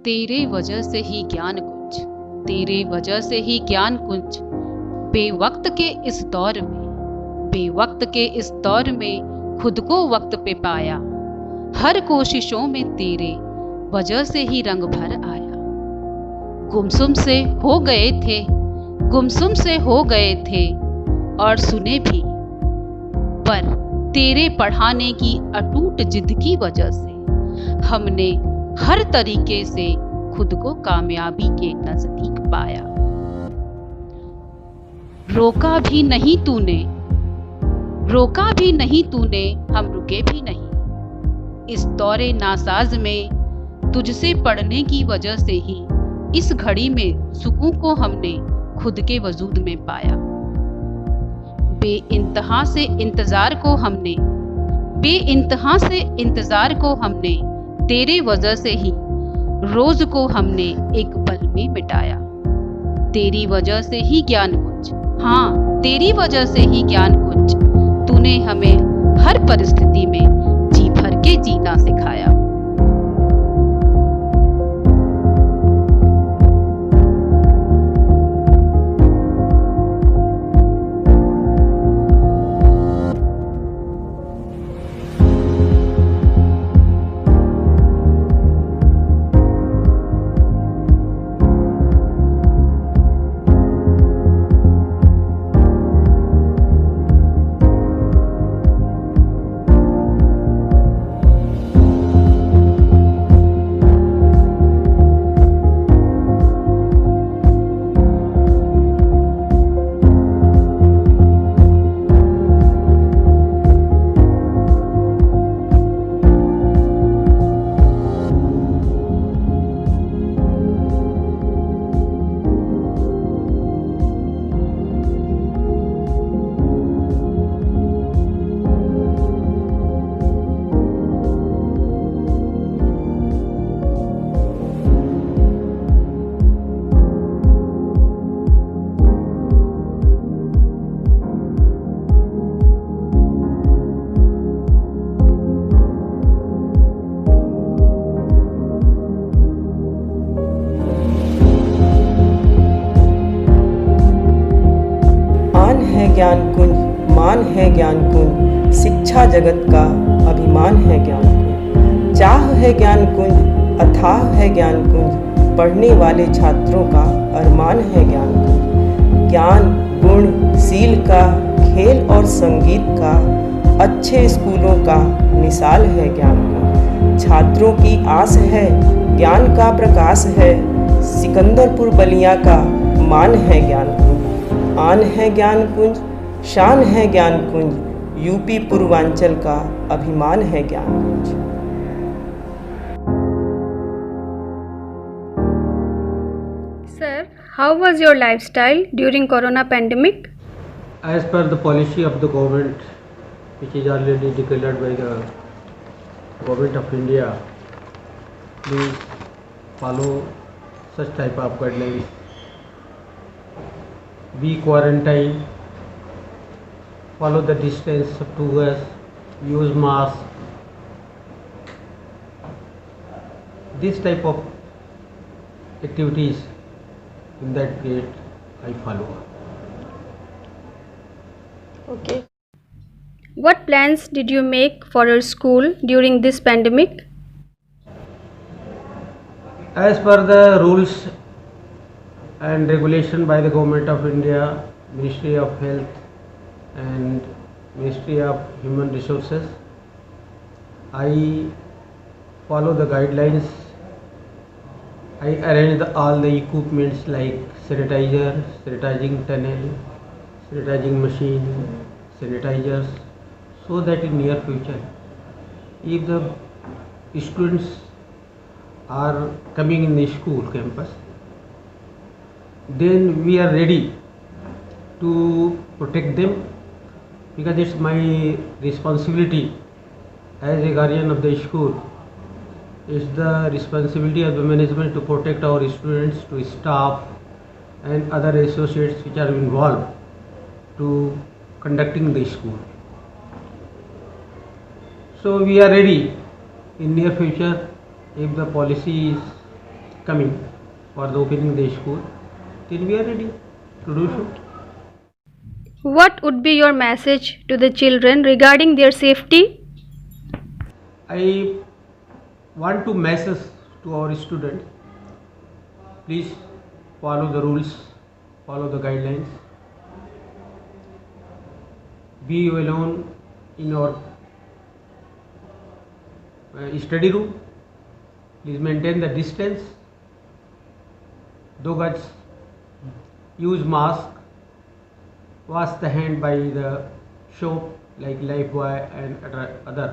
तेरे वजह से ही ज्ञान कुंज, तेरे वजह से ही ज्ञान कुंज, बेवक्त के इस दौर में, बेवक्त के इस दौर में खुद को वक्त पे पाया। हर कोशिशों में तेरे वजह से ही रंग भर आया। गुमसुम से हो गए थे, गुमसुम से हो गए थे और सुने भी, पर तेरे पढ़ाने की अटूट जिद की वजह से हमने हर तरीके से खुद को कामयाबी के नजदीक पाया। रोका भी नहीं तूने, रोका भी नहीं तूने, हम रुके भी नहीं। इस दौरे नासाज में तुझसे पढ़ने की वजह से ही इस घड़ी में सुकून को हमने खुद के वजूद में पाया। बेइंतहा से इंतजार को हमने, बेइंतहा से इंतजार को हमने तेरे वजह से ही रोज को हमने एक पल में मिटाया। तेरी वजह से ही ज्ञान कुंज, हाँ तेरी वजह से ही ज्ञान कुंज, तूने हमें हर परिस्थिति में जी भर के जीना सिखाया। ज्ञान कुंज, मान है ज्ञान कुंज, शिक्षा जगत का अभिमान है ज्ञान कुंज। चाह है ज्ञान कुंज, अथाह है ज्ञान कुंज, पढ़ने वाले छात्रों का अरमान है ज्ञान कुंज। ज्ञान गुण शील का, खेल और संगीत का, अच्छे स्कूलों का मिसाल है ज्ञान कुंज। छात्रों की आस है, ज्ञान का प्रकाश है, सिकंदरपुर बलिया का मान है ज्ञान कुंज। आन है ज्ञान कुंज, शान है ज्ञान कुंज, यूपी पूर्वांचल का अभिमान है ज्ञान कुंज। Sir, how was your lifestyle during Corona pandemic? As per the policy of the government, which is already declared by the government of India, please follow such type of guidelines. Be quarantined, follow the distance of 2 gaz, use mask. This type of activities in that period I follow. Okay. What plans did you make for your school during this pandemic? As per the rules and regulation by the Government of India, Ministry of Health and Ministry of Human Resources, I follow the guidelines. I arrange all the equipments like sanitizer, sanitizing tunnel, sanitizing machine, sanitizers, so that in near future, if the students are coming in the school campus, then we are ready to protect them, because it's my responsibility as a guardian of the school. It's the responsibility of the management to protect our students, to staff and other associates which are involved to conducting the school. So we are ready in near future if the policy is coming for the opening the school, then we are ready to do so. What would be your message to the children regarding their safety? I want to message to our students, please follow the rules, follow the guidelines. Be alone in your study room. Please maintain the distance. 2 gaj. Use mask. Wash the hand by the soap like Lifebuoy and other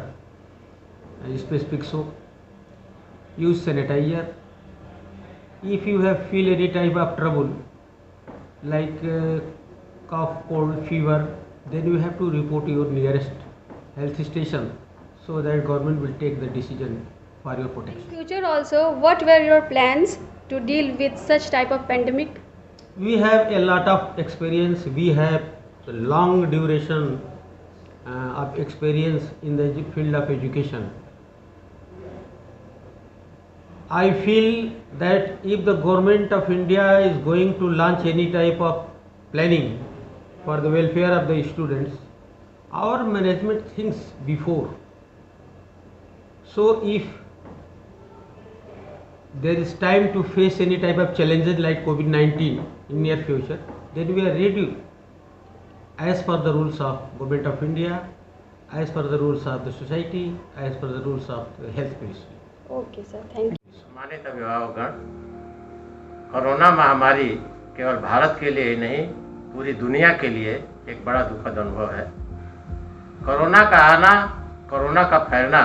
specific soap. Use sanitizer. If you have feel any type of trouble like cough, cold, fever, then you have to report to your nearest health station so that government will take the decision for your protection. In future also, what were your plans to deal with such type of pandemic? We have a lot of experience. We have a long duration of experience in the field of education. I feel that if the government of India is going to launch any type of planning for the welfare of the students, our management thinks before. So if there is time to face any type of challenges like COVID-19 in near future, then we are ready as per the rules of Government of India, as per the rules of the society, as per the rules of the health ministry. Okay sir, thank you. सम्मानित अभिभावकगण, corona महामारी केवल भारत के लिए ही नहीं पूरी दुनिया के लिए एक बड़ा दुखद अनुभव है। कोरोना का आना, कोरोना का फैलना,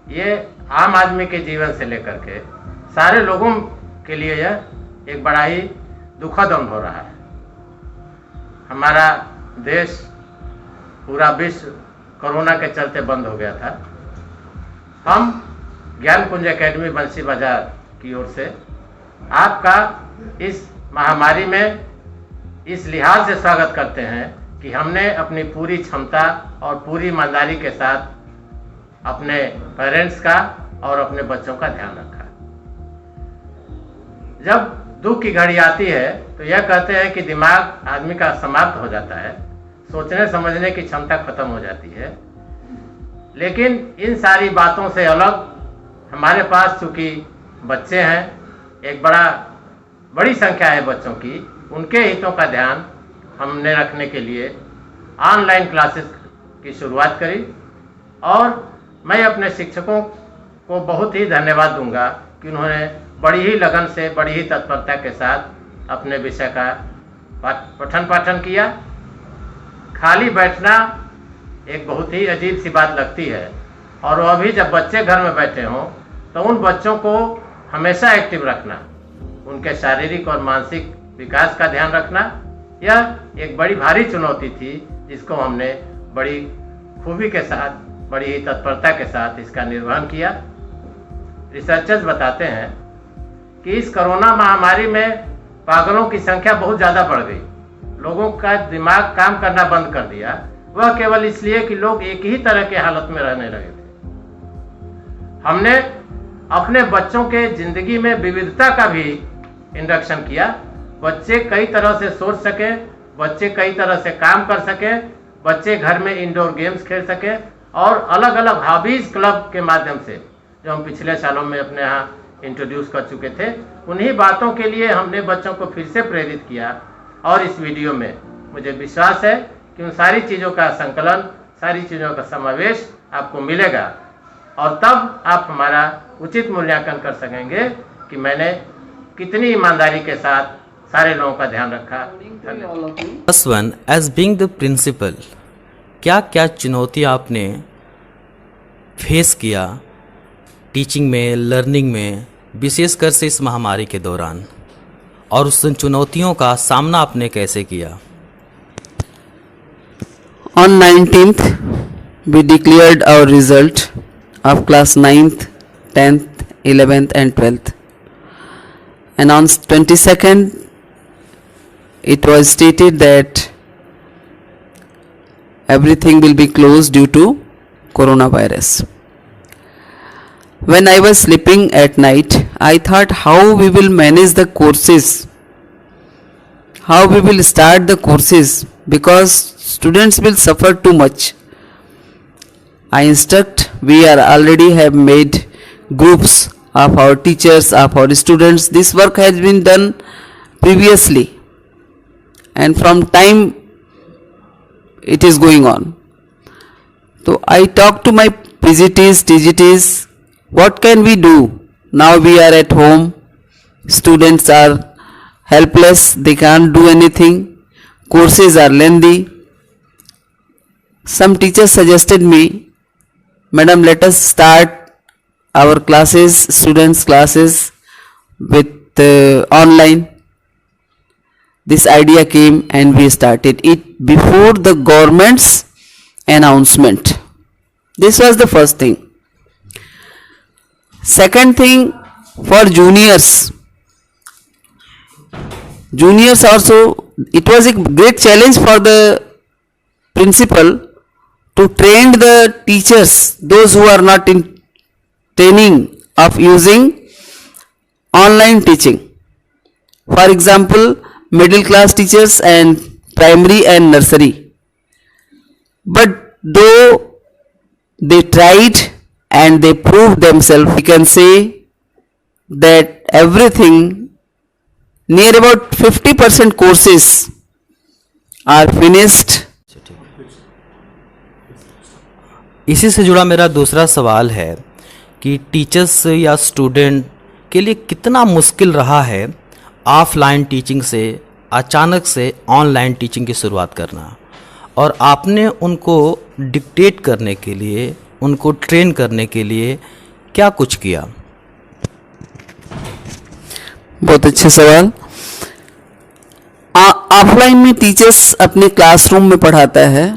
ये आम आदमी के जीवन से लेकर के सारे लोगों के लिए यह एक बड़ा ही दुखद अनुभव रहा है। हमारा देश, पूरा विश्व कोरोना के चलते बंद हो गया था। हम ज्ञान कुंज एकेडमी बंसी बाजार की ओर से आपका इस महामारी में इस लिहाज से स्वागत करते हैं कि हमने अपनी पूरी क्षमता और पूरी ईमानदारी के साथ अपने पेरेंट्स का और अपने बच्चों का ध्यान रखा। जब दुख की घड़ी आती है तो यह कहते हैं कि दिमाग आदमी का समाप्त हो जाता है, सोचने समझने की क्षमता खत्म हो जाती है। लेकिन इन सारी बातों से अलग हमारे पास चूँकि बच्चे हैं, एक बड़ी संख्या है बच्चों की, उनके हितों का ध्यान हमने रखने के लिए ऑनलाइन क्लासेस की शुरुआत करी। और मैं अपने शिक्षकों को बहुत ही धन्यवाद दूंगा कि उन्होंने बड़ी ही लगन से, बड़ी ही तत्परता के साथ अपने विषय का पठन पाठन किया। खाली बैठना एक बहुत ही अजीब सी बात लगती है, और वह भी जब बच्चे घर में बैठे हों तो उन बच्चों को हमेशा एक्टिव रखना, उनके शारीरिक और मानसिक विकास का ध्यान रखना, यह एक बड़ी भारी चुनौती थी जिसको हमने बड़ी खूबी के साथ, बड़ी ही तत्परता के साथ इसका निर्वहन किया। रिसर्चर्स बताते हैं कि इस कोरोना महामारी में पागलों की संख्या बहुत ज़्यादा बढ़ गई। लोगों का दिमाग काम करना बंद कर दिया, वह केवल इसलिए कि लोग एक ही तरह के हालत में रहने लगे थे। हमने अपने बच्चों के जिंदगी में विविधता का भी इंडक्शन किया। बच्चे कई तरह से सोच सके, बच्चे कई तरह से काम कर सके, बच्चे घर में इंडोर गेम्स खेल सके, और अलग अलग हॉबीज क्लब के माध्यम से जो हम पिछले सालों में अपने यहाँ इंट्रोड्यूस कर चुके थे, उन्हीं बातों के लिए हमने बच्चों को फिर से प्रेरित किया। और इस वीडियो में मुझे विश्वास है कि उन सारी चीज़ों का संकलन, सारी चीज़ों का समावेश आपको मिलेगा, और तब आप हमारा उचित मूल्यांकन कर सकेंगे कि मैंने कितनी ईमानदारी के साथ सारे लोगों का ध्यान रखा। First one, as being the principal, क्या क्या चुनौती आपने फेस किया टीचिंग में, लर्निंग में, विशेषकर से इस महामारी के दौरान, और उस चुनौतियों का सामना आपने कैसे किया? On 19th, we declared our result of class 9th, 10th, 11th and 12th. And on 22nd, it was stated that everything will be closed due to coronavirus. When I was sleeping at night, I thought how we will manage the courses, how we will start the courses, because students will suffer too much. I instruct, we are already have made groups of our teachers, of our students. This work has been done previously, and from time it is going on. So I talk to my PGTs, TGTs, what can we do? Now we are at home, students are helpless, they can't do anything, courses are lengthy. Some teachers suggested me, Madam, let us start our classes, students' classes with online. This idea came and we started it before the government's announcement. This was the first thing. Second thing, for juniors. Juniors also, it was a great challenge for the principal to train the teachers, those who are not in training of using online teaching. For example, middle class teachers and primary and nursery. But though they tried and they proved themselves, we can say that everything, near about 50% courses are finished. इसी से जुड़ा मेरा दूसरा सवाल है कि teachers या student के लिए कितना मुश्किल रहा है ऑफलाइन टीचिंग से अचानक से ऑनलाइन टीचिंग की शुरुआत करना, और आपने उनको डिक्टेट करने के लिए, उनको ट्रेन करने के लिए क्या कुछ किया? बहुत अच्छे सवाल। ऑफलाइन में टीचर्स अपने क्लासरूम में पढ़ाता है,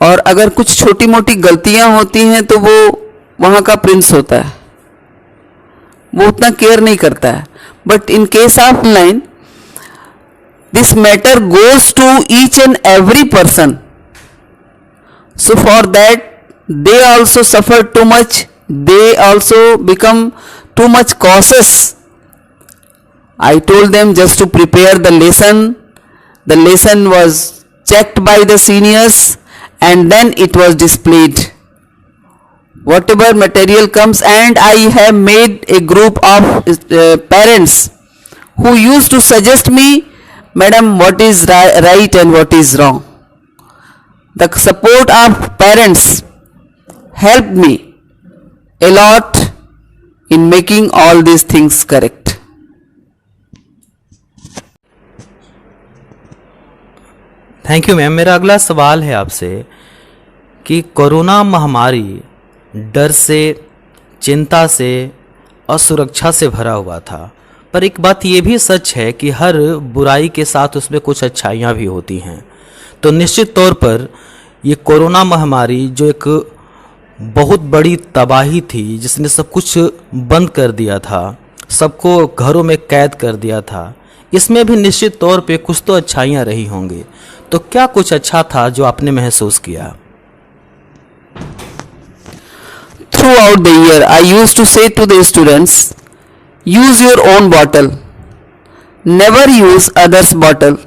और अगर कुछ छोटी मोटी गलतियां होती हैं तो वो वहाँ का प्रिंस होता है, वो उतना केयर नहीं करता है. But in case of online this matter goes to each and every person. So for that they also suffer too much, they also become too much cautious. I told them just to prepare the lesson. The lesson was checked by the seniors and then it was displayed. Whatever material comes, and I have made a group of parents who used to suggest me, Madam, what is right and what is wrong. The support of parents helped me a lot in making all these things correct. Thank you ma'am. मेरा अगला सवाल है आपसे कि corona महामारी डर से, चिंता से, असुरक्षा से भरा हुआ था, पर एक बात ये भी सच है कि हर बुराई के साथ उसमें कुछ अच्छाइयाँ भी होती हैं. तो निश्चित तौर पर ये कोरोना महामारी जो एक बहुत बड़ी तबाही थी, जिसने सब कुछ बंद कर दिया था, सबको घरों में कैद कर दिया था, इसमें भी निश्चित तौर पे कुछ तो अच्छाइयाँ रही होंगी. तो क्या कुछ अच्छा था जो आपने महसूस किया? Throughout the year, I used to say to the students, use your own bottle. Never use others' bottle.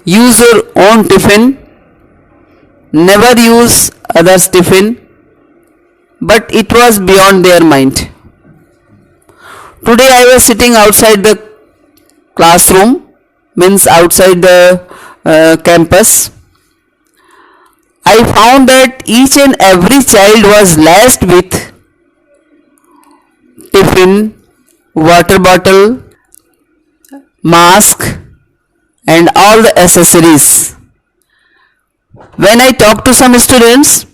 Use your own tiffin. Never use others' tiffin. But it was beyond their mind. Today I was sitting outside the classroom, means outside the campus. I found that each and every child was laced with tiffin, water bottle, mask and all the accessories. When I talked to some students,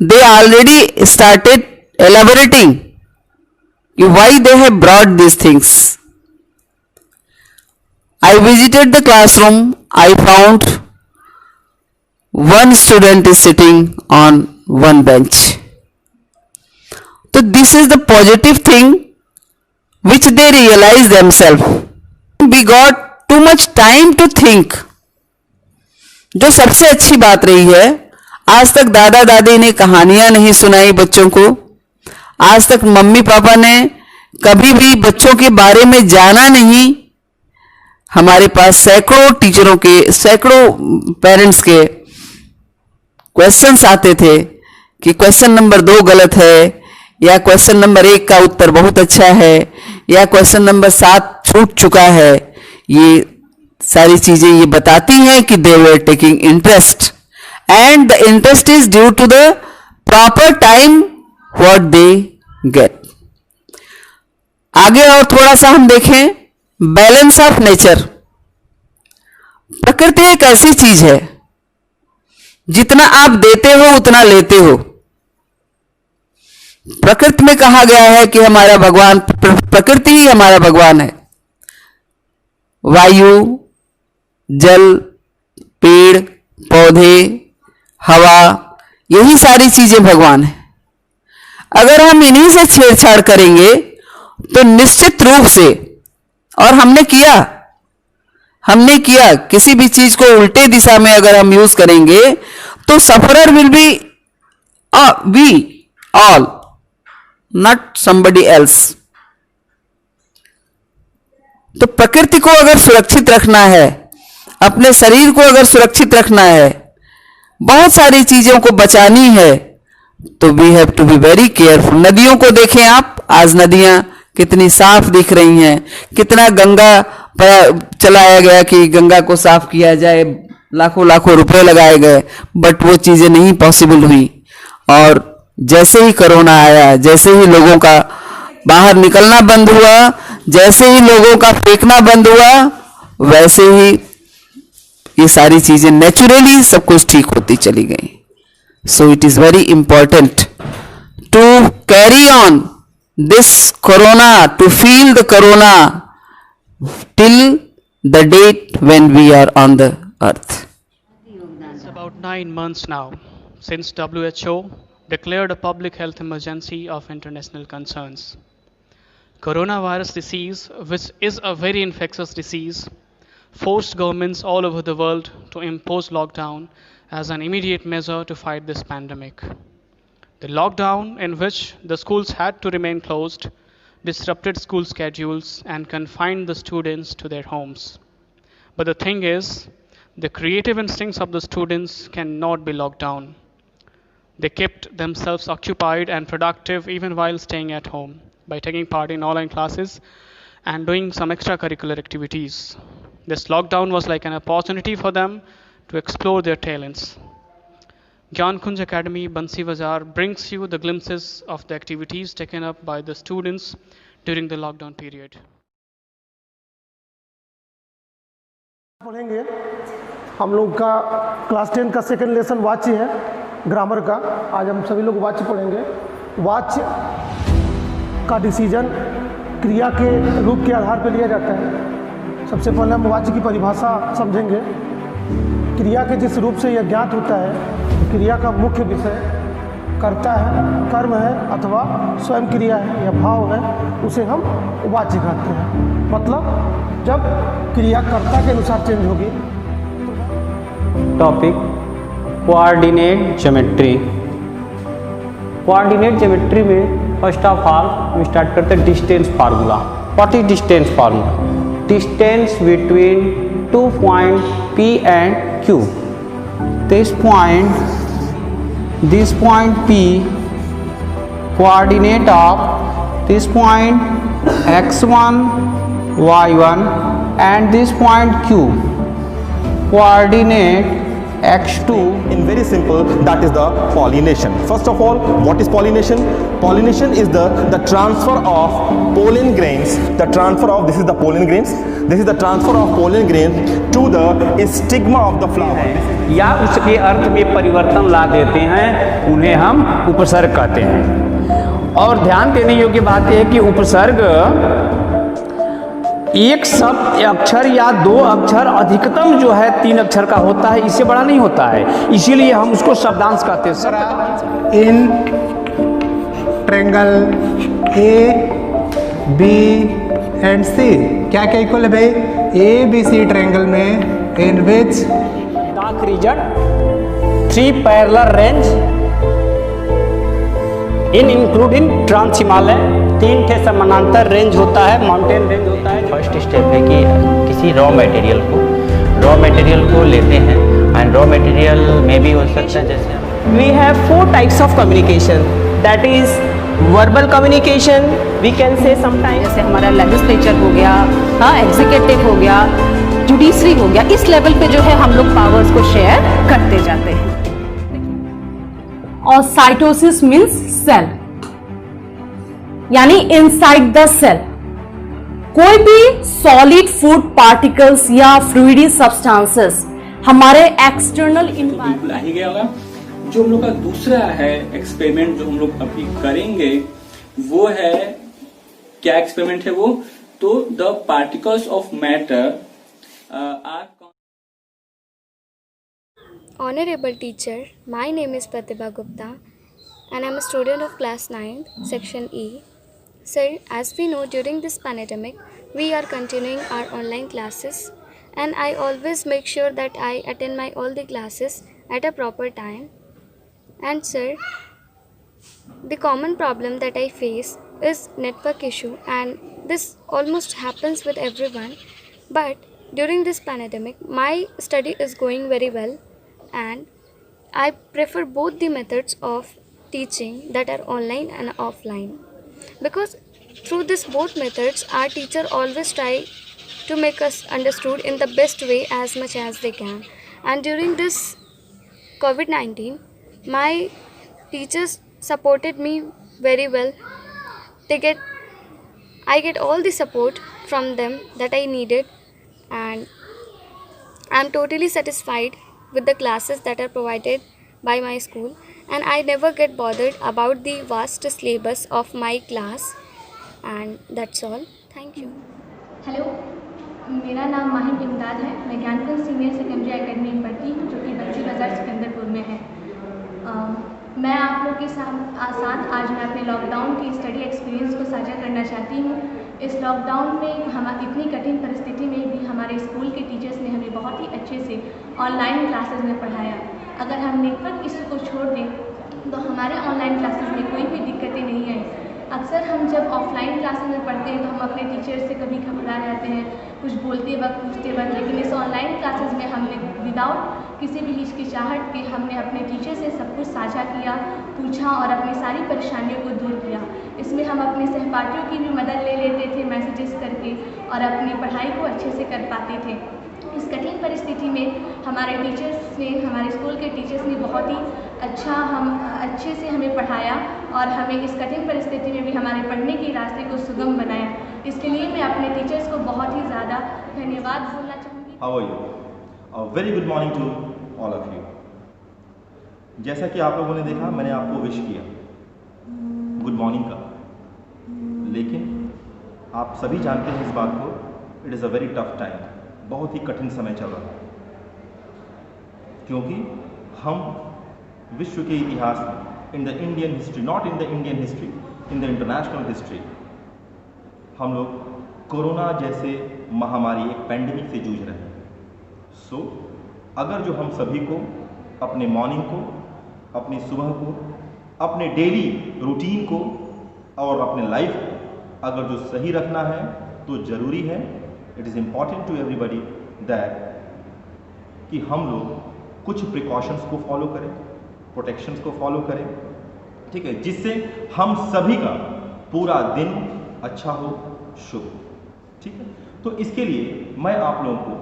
they already started elaborating why they have brought these things. I visited the classroom. I found one student is sitting on one bench. So this is the positive thing which they realize themselves. We got too much time to think. जो सबसे अच्छी बात रही है, आज तक दादा दादी ने कहानियां नहीं सुनाई बच्चों को, आज तक मम्मी पापा ने कभी भी बच्चों के बारे में जाना नहीं। हमारे पास सैकड़ों टीचरों के, सैकड़ों पेरेंट्स के क्वेश्चंस आते थे कि क्वेश्चन नंबर 2 गलत है, या क्वेश्चन नंबर 1 का उत्तर बहुत अच्छा है, या क्वेश्चन नंबर 7 छूट चुका है। ये सारी चीजें ये बताती हैं कि they were taking interest, and the interest is due to the proper time what they get. आगे और थोड़ा सा हम देखें, बैलेंस ऑफ नेचर। प्रकृति एक ऐसी चीज है, जितना आप देते हो उतना लेते हो। प्रकृति में कहा गया है कि हमारा भगवान, प्रकृति ही हमारा भगवान है। वायु, जल, पेड़ पौधे, हवा, यही सारी चीजें भगवान है। अगर हम इन्हीं से छेड़छाड़ करेंगे तो निश्चित रूप से, और हमने किया किसी भी चीज को उल्टे दिशा में अगर हम यूज करेंगे तो sufferer will be we all, not somebody else. तो प्रकृति को अगर सुरक्षित रखना है, अपने शरीर को अगर सुरक्षित रखना है, बहुत सारी चीजों को बचानी है, तो we have to be very careful. नदियों को देखें आप, आज नदियां कितनी साफ दिख रही हैं, कितना गंगा पर चलाया गया कि गंगा को साफ किया जाए, लाखों लाखों रुपए लगाए गए, बट वो चीजें नहीं पॉसिबल हुई। और जैसे ही कोरोना आया, जैसे ही लोगों का बाहर निकलना बंद हुआ, जैसे ही लोगों का फेंकना बंद हुआ, वैसे ही ये सारी चीजें नेचुरली सब कुछ ठीक होती चली गई। So it is very important to carry on this corona, to feel the corona till the date when we are on the earth. It's about 9 months now since WHO declared a public health emergency of international concerns. Coronavirus disease, which is a very infectious disease, forced governments all over the world to impose lockdown as an immediate measure to fight this pandemic. The lockdown, in which the schools had to remain closed, disrupted school schedules and confined the students to their homes. But the thing is, the creative instincts of the students cannot be locked down. They kept themselves occupied and productive even while staying at home by taking part in online classes and doing some extracurricular activities. This lockdown was like an opportunity for them to explore their talents. Gyan Kunj Academy, Bansi Bazaar brings you the glimpses of the activities taken up by the students during the lockdown period. पढ़ेंगे हम लोग का class 10 का second lesson वाच्य है, grammar का। आज हम सभी लोग वाच्य पढ़ेंगे। वाच्य का डिसीजन क्रिया के रूप के आधार पर लिया जाता है। सबसे पहले हम वाच्य की परिभाषा समझेंगे। क्रिया के जिस रूप से यह ज्ञात होता है, क्रिया का मुख्य विषय कर्ता है, कर्म है, अथवा स्वयं क्रिया है या भाव है, उसे हम वाच्य कहते हैं। मतलब जब क्रिया कर्ता के अनुसार चेंज होगी। Topic coordinate geometry. Coordinate geometry में फर्स्ट ऑफ ऑल हम स्टार्ट करते हैं distance formula. What is distance formula? Distance between 2 point P and Q. This point P, coordinate of this point x1, y1, and this point Q, coordinate x2. In very simple, that is the pollination. First of all, what is pollination? Pollination is the transfer of pollen grains. The transfer of, this is the pollen grains. This is the transfer of pollen grains to the stigma of the flower. या उसके अर्थ में परिवर्तन ला देते हैं, उन्हें हम उपसर्ग कहते हैं। और ध्यान देने योग्य बात यह है कि उपसर्ग एक शब्द अक्षर या 2 अक्षर, अधिकतम जो है 3 अक्षर का होता है, इससे बड़ा नहीं होता है, इसीलिए हम उसको शब्दांश कहते हैं। In triangle A B and C क्या क्या इक्वल है भाई? ए बी सी ट्रायंगल में इन विच dark region 3 parallel range इन इंक्लूडिंग ट्रांस हिमालय 3 ठे समानांतर रेंज होता है, माउंटेन रेंज होता है। फर्स्ट स्टेप है कि किसी रॉ मटेरियल को लेते हैं एंड रॉ मटेरियल में भी हो सकता है जैसे We have 4 types of communication. That is verbal communication. We can say sometimes जैसे हमारा लेजिस्लेचर हो गया, हाँ एग्जीक्यूटिव हो गया, जुडिशरी हो गया, इस लेवल पे जो है हम लोग पावर्स को शेयर करते जाते हैं। और साइटोसिस मीन्स सेल, यानी इनसाइड द सेल कोई भी सॉलिड फूड पार्टिकल्स या फ्लूइडी सब्सटेंसेस हमारे एक्सटर्नल बिल्कुल आ ही गया होगा। जो हम लोग का दूसरा है एक्सपेरिमेंट जो हम लोग अभी करेंगे वो है, क्या एक्सपेरिमेंट है वो, तो the particles of matter are. Honorable teacher, my name is Pratibha Gupta and I am a student of class 9, section E. Sir, as we know, during this pandemic, we are continuing our online classes and I always make sure that I attend my all the classes at a proper time. And sir, the common problem that I face is network issue, and this almost happens with everyone. But during this pandemic, my study is going very well. And I prefer both the methods of teaching that are online and offline, because through this both methods our teacher always try to make us understood in the best way as much as they can. And during this COVID-19, my teachers supported me very well. I get all the support from them that I needed, and I'm totally satisfied with the classes that are provided by my school, and I never get bothered about the vast syllabus of my class. And that's all. Thank you. Hello, मेरा नाम माहिम इमदाद है। मैं Gyankunj senior secondary academy में पढ़ती हूँ जो कि बच्ची बाजार सिकंदरपुर में है। मैं आप लोग के साथ आज मैं अपने लॉकडाउन की स्टडी एक्सपीरियंस को साझा करना चाहती हूँ। इस लॉकडाउन में हम इतनी कठिन परिस्थिति में भी हमारे स्कूल के टीचर्स ने हमें बहुत ही अच्छे से ऑनलाइन क्लासेस में पढ़ाया। अगर हम नेटवर्क इशू को छोड़ दें तो हमारे ऑनलाइन क्लासेस में कोई भी दिक्कतें नहीं आई। अक्सर हम जब ऑफलाइन क्लासेस में पढ़ते हैं तो हम अपने टीचर से कभी घबरा जाते हैं कुछ बोलते वक्त पूछते वक्त, लेकिन इस ऑनलाइन क्लासेस में हमने विदाउट किसी भी हिचकिचाहट के हमने अपने टीचर से सब कुछ साझा किया, पूछा और अपनी सारी परेशानियों को दूर किया। इसमें हम अपने सहपाठियों की भी मदद ले लेते थे मैसेजेस करके और अपनी पढ़ाई को अच्छे से कर पाते थे। इस कठिन परिस्थिति में हमारे टीचर्स ने, हमारे स्कूल के टीचर्स ने बहुत ही अच्छे से हमें पढ़ाया और हमें इस कठिन परिस्थिति में भी हमारे पढ़ने के रास्ते को सुगम बनाया। इसके लिए मैं अपने टीचर्स को बहुत ही ज़्यादा धन्यवाद बोलना चाहूँगी। How are you? A very good morning to all of you. जैसा कि आप लोगों ने देखा, मैंने आपको विश किया गुड मॉर्निंग का, लेकिन आप सभी जानते हैं इस बात को, it is a very tough time, बहुत ही कठिन समय चल रहा है, क्योंकि हम विश्व के इतिहास में, in the Indian history, not in the Indian history, in the international history, हम लोग कोरोना जैसे महामारी, एक पैंडेमिक से जूझ रहे हैं। सो अगर जो हम सभी को अपने मॉर्निंग को, अपनी सुबह को, अपने डेली रूटीन को और अपने लाइफ को अगर जो सही रखना है तो ज़रूरी है, it is important to everybody that कि हम लोग कुछ प्रिकॉशंस को फॉलो करें, प्रोटेक्शंस को फॉलो करें, ठीक है, जिससे हम सभी का पूरा दिन अच्छा हो, शुभ, ठीक है। तो इसके लिए मैं आप लोगों को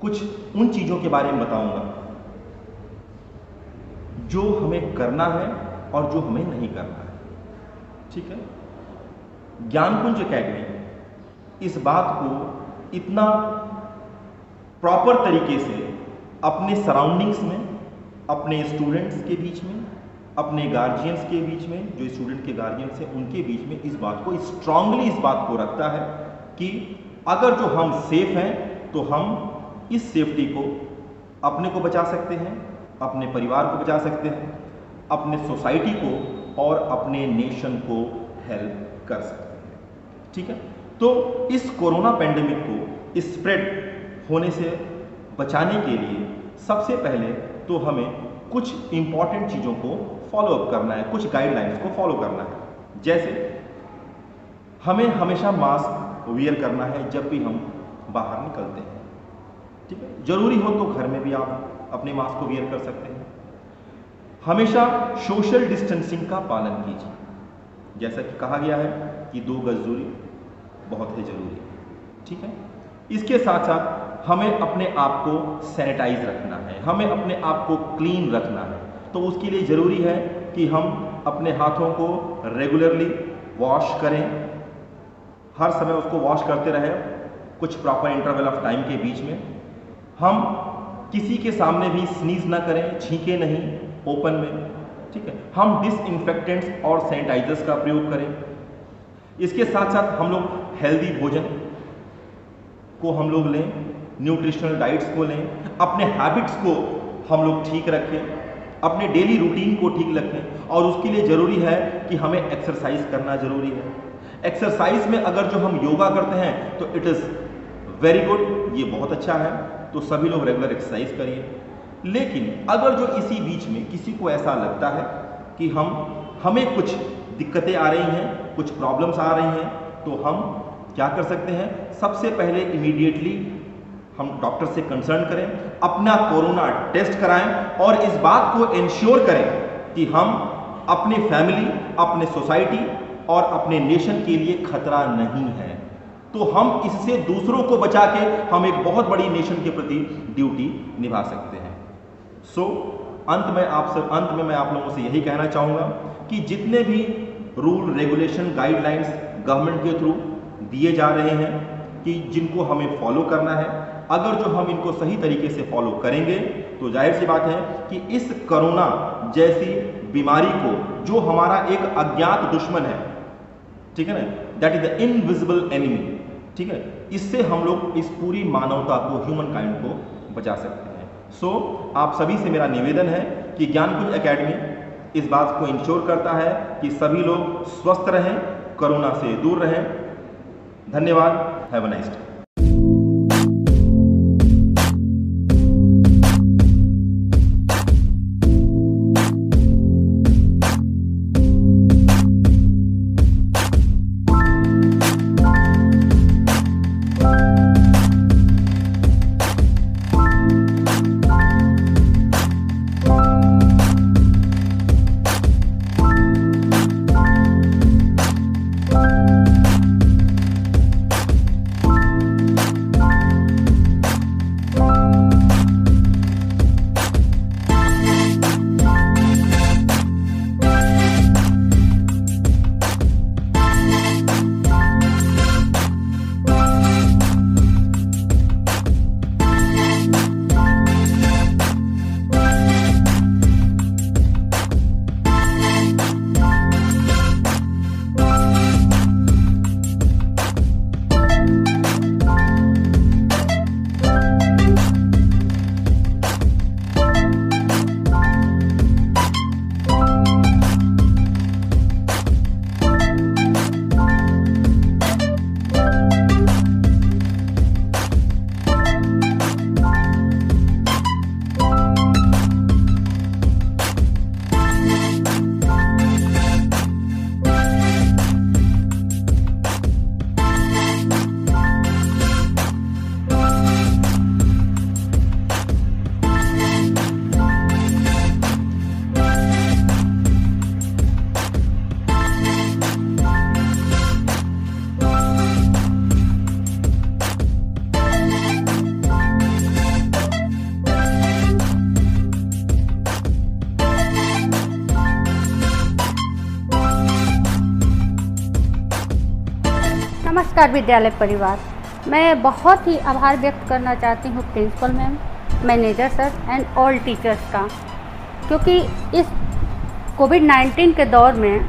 कुछ उन चीज़ों के बारे में बताऊंगा जो हमें करना है और जो हमें नहीं करना है, ठीक है। ज्ञानकुंज एकेडमी इस बात को इतना प्रॉपर तरीके से अपने सराउंडिंग्स में, अपने स्टूडेंट्स के बीच में, अपने गार्जियंस के बीच में, जो स्टूडेंट के गार्जियंस हैं उनके बीच में इस बात को स्ट्रांगली इस बात को रखता है कि अगर जो हम सेफ हैं तो हम इस सेफ्टी को अपने को बचा सकते हैं, अपने परिवार को बचा सकते हैं, अपने सोसाइटी को और अपने नेशन को हेल्प कर सकते हैं, ठीक है। तो इस कोरोना पैंडेमिक को स्प्रेड होने से बचाने के लिए सबसे पहले तो हमें कुछ इम्पॉर्टेंट चीज़ों को फॉलो अप करना है, कुछ गाइडलाइंस को फॉलो करना है। जैसे हमें हमेशा मास्क वियर करना है जब भी हम बाहर निकलते हैं, ठीक है। जरूरी हो तो घर में भी आप अपने मास्क को वियर कर सकते हैं। हमेशा सोशल डिस्टेंसिंग का पालन कीजिए, जैसा कि कहा गया है कि 2 गज दूरी बहुत ही जरूरी है, ठीक है। इसके साथ साथ हमें अपने आप को सैनिटाइज रखना है, हमें अपने आप को क्लीन रखना है। तो उसके लिए ज़रूरी है कि हम अपने हाथों को रेगुलरली वॉश करें, हर समय उसको वॉश करते रहें, कुछ प्रॉपर इंटरवल ऑफ टाइम के बीच में। हम किसी के सामने भी स्नीज ना करें, छींके नहीं ओपन में, ठीक है। हम डिसइंफेक्टेंट्स और सैनिटाइजर्स का प्रयोग करें। इसके साथ साथ हम लोग हेल्दी भोजन को हम लोग लें, न्यूट्रिशनल डाइट्स को लें, अपने हैबिट्स को हम लोग ठीक रखें, अपने डेली रूटीन को ठीक रखें। और उसके लिए ज़रूरी है कि हमें एक्सरसाइज करना ज़रूरी है। एक्सरसाइज में अगर जो हम योगा करते हैं तो इट इज़ वेरी गुड, ये बहुत अच्छा है, तो सभी लोग रेगुलर एक्सरसाइज करिए। लेकिन अगर जो इसी बीच में किसी को ऐसा लगता है कि हमें कुछ दिक्कतें आ रही हैं, कुछ प्रॉब्लम्स आ रही हैं, तो हम क्या कर सकते हैं? सबसे पहले इमीडिएटली हम डॉक्टर से कंसर्न करें, अपना कोरोना टेस्ट कराएं और इस बात को इंश्योर करें कि हम अपने फैमिली, अपने सोसाइटी और अपने नेशन के लिए खतरा नहीं है। तो हम इससे दूसरों को बचा के हम एक बहुत बड़ी नेशन के प्रति ड्यूटी निभा सकते हैं। अंत में मैं आप लोगों से यही कहना चाहूँगा कि जितने भी रूल, रेगुलेशन, गाइडलाइंस गवर्नमेंट के थ्रू दिए जा रहे हैं कि जिनको हमें फॉलो करना है, अगर जो हम इनको सही तरीके से फॉलो करेंगे तो जाहिर सी बात है कि इस कोरोना जैसी बीमारी को, जो हमारा एक अज्ञात दुश्मन है, ठीक है ना, that is the invisible enemy, ठीक है, इससे हम लोग इस पूरी मानवता को, ह्यूमन काइंड को बचा सकते हैं। आप सभी से मेरा निवेदन है कि ज्ञानकुंज एकेडमी इस बात को इंश्योर करता है कि सभी लोग स्वस्थ रहें, कोरोना से दूर रहें। धन्यवाद। Have a nice day. नमस्कार विद्यालय परिवार, मैं बहुत ही आभार व्यक्त करना चाहती हूँ principal ma'am, manager sir and all teachers का, क्योंकि इस कोविड-19 के दौर में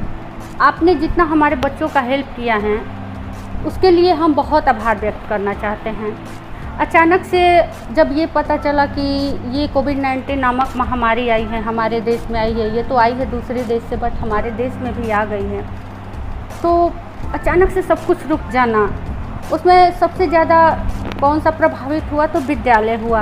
आपने जितना हमारे बच्चों का हेल्प किया है उसके लिए हम बहुत आभार व्यक्त करना चाहते हैं। अचानक से जब ये पता चला कि ये कोविड-19 नामक महामारी आई है, हमारे देश में आई है, ये तो आई है दूसरे देश से बट हमारे देश में भी आ गई है, तो अचानक से सब कुछ रुक जाना, उसमें सबसे ज़्यादा कौन सा प्रभावित हुआ? तो विद्यालय हुआ,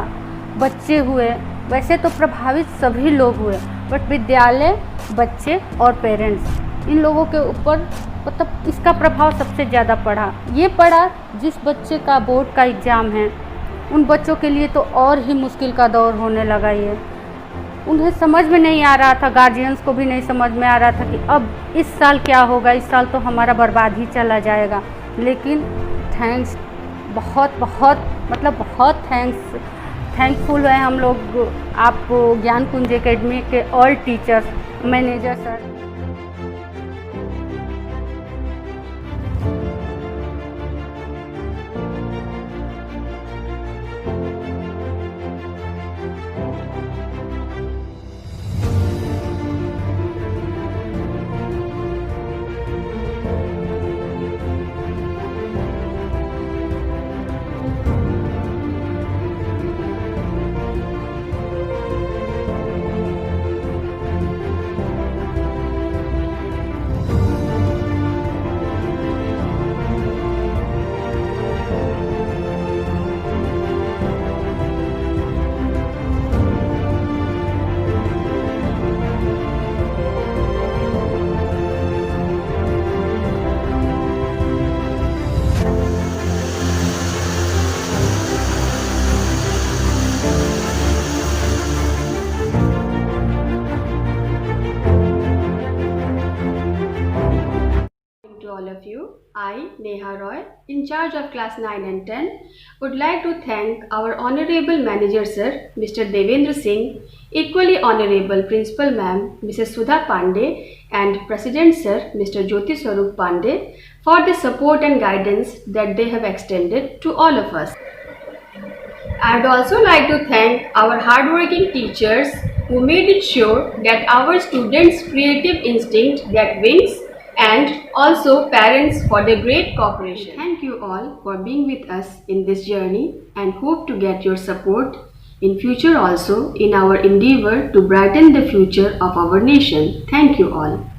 बच्चे हुए, वैसे तो प्रभावित सभी लोग हुए, बट विद्यालय, बच्चे और पेरेंट्स, इन लोगों के ऊपर मतलब इसका प्रभाव सबसे ज़्यादा पड़ा। ये पड़ा जिस बच्चे का बोर्ड का एग्ज़ाम है, उन बच्चों के लिए तो और ही मुश्किल का दौर होने लगा। ये उन्हें समझ में नहीं आ रहा था, गार्जियंस को भी नहीं समझ में आ रहा था कि अब इस साल क्या होगा, इस साल तो हमारा बर्बाद ही चला जाएगा। लेकिन थैंक्स, बहुत बहुत मतलब बहुत थैंकफुल है हम लोग आप ज्ञान कुंज एकेडमी के all teachers, manager sir. All of you, I, Neha Roy, in charge of class 9 and 10, would like to thank our Honorable Manager Sir, Mr. Devendra Singh, equally Honorable Principal Ma'am, Mrs. Sudha Pandey, and President Sir, Mr. Jyoti Swarup Pandey, for the support and guidance that they have extended to all of us. I would also like to thank our hardworking teachers who made it sure that our students' creative instinct that wins, and also parents for their great cooperation. Thank you all for being with us in this journey and hope to get your support in future also in our endeavor to brighten the future of our nation. Thank you all.